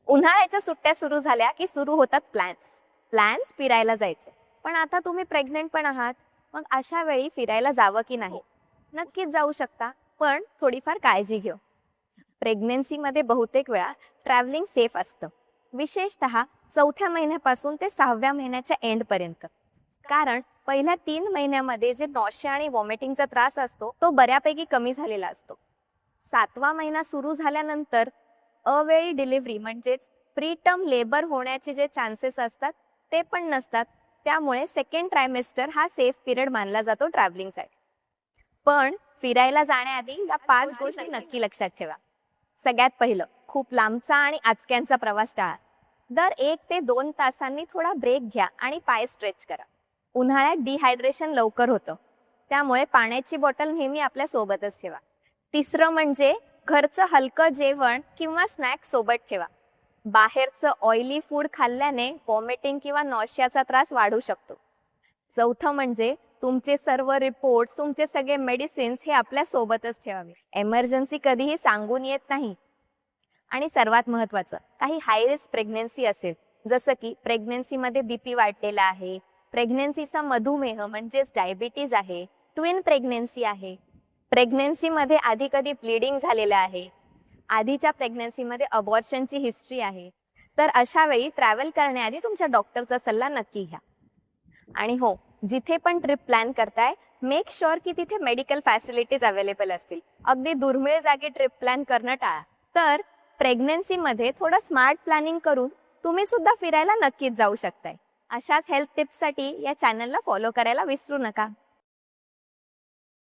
उन्हाळ्याच्या सुट्ट्या सुरू झाल्या की सुरू होतात प्लॅन्स फिरायला जायचे. पण आता तुम्ही प्रेग्नेंट पण आहात, मग अशा वेळी फिरायला जावं की नाही? नक्कीच जाऊ शकता, पण थोडीफार काळजी घेऊ. प्रेग्नेन्सीमध्ये बहुतेक वेळा ट्रॅव्हलिंग सेफ असतं, विशेषतः 4थ्या महिन्यापासून ते 6व्या महिन्याच्या एंडपर्यंत. कारण पहिल्या 3 महिन्यामध्ये जे नॉशिया आणि वॉमिटिंगचा त्रास असतो तो बऱ्यापैकी कमी झालेला असतो. 7वा महिना सुरू झाल्यानंतर अवेळी डिलिव्हरी म्हणजेच प्रीटर्म लेबर होण्याचे जे चान्सेस असतात ते पण नसतात. त्यामुळे सेकंड ट्रायमेस्टर हा सेफ पिरियड मानला जातो ट्रॅव्हलिंगसाठी. पण फिरायला जाण्याआधी या 5 गोष्टी नक्की लक्षात ठेवा. सगळ्यात पहिलं, खूप लांबचा आणि आचक्यांचा प्रवास टाळा. दर 1 ते 2 तासांनी थोडा ब्रेक घ्या आणि पाय स्ट्रेच करा. उन्हाळ्यात डिहायड्रेशन लवकर होतं, त्यामुळे पाण्याची बॉटल नेहमी आपल्या सोबतच ठेवा. तिसरं म्हणजे घरचं हलकं जेवण किंवा स्नॅक्स सोबत ठेवा. बाहेरचं ऑइली फूड खाल्ल्याने वॉमिटिंग किंवा नॉशियाचा त्रास वाढू शकतो. चौथं म्हणजे तुमचे सर्व रिपोर्ट्स, तुमचे सगळे मेडिसिन्स हे आपल्या सोबतच ठेवावे. एमर्जन्सी कधीही सांगून येत नाही. आणि सर्वात महत्त्वाचं, काही हाय रिस्क प्रेग्नेन्सी असेल, जसं की प्रेग्नेन्सीमध्ये बीपी वाढलेला आहे, प्रेग्नेन्सीचा मधुमेह म्हणजेच डायबिटीज आहे, ट्विन प्रेग्नेन्सी आहे, प्रेग्नेन्सीमध्ये आधी कधी ब्लिडिंग झालेलं आहे, आधीच्या प्रेग्नेन्सीमध्ये अबॉर्शनची हिस्ट्री आहे, तर अशा वेळी ट्रॅव्हल करण्याआधी तुमच्या डॉक्टरचा सल्ला नक्की घ्या. आणि हो, जिथे पण ट्रिप प्लॅन करताय, मेक शुअर की तिथे मेडिकल फॅसिलिटीज अवेलेबल असतील. अगदी दुर्मिळ जागी ट्रिप प्लॅन करणं टाळा. तर प्रेग्नेन्सीमध्ये थोडं स्मार्ट प्लॅनिंग करून तुम्ही सुद्धा फिरायला नक्कीच जाऊ शकताय. अशाच हेल्थ टिप्ससाठी या चॅनलला फॉलो करायला विसरू नका.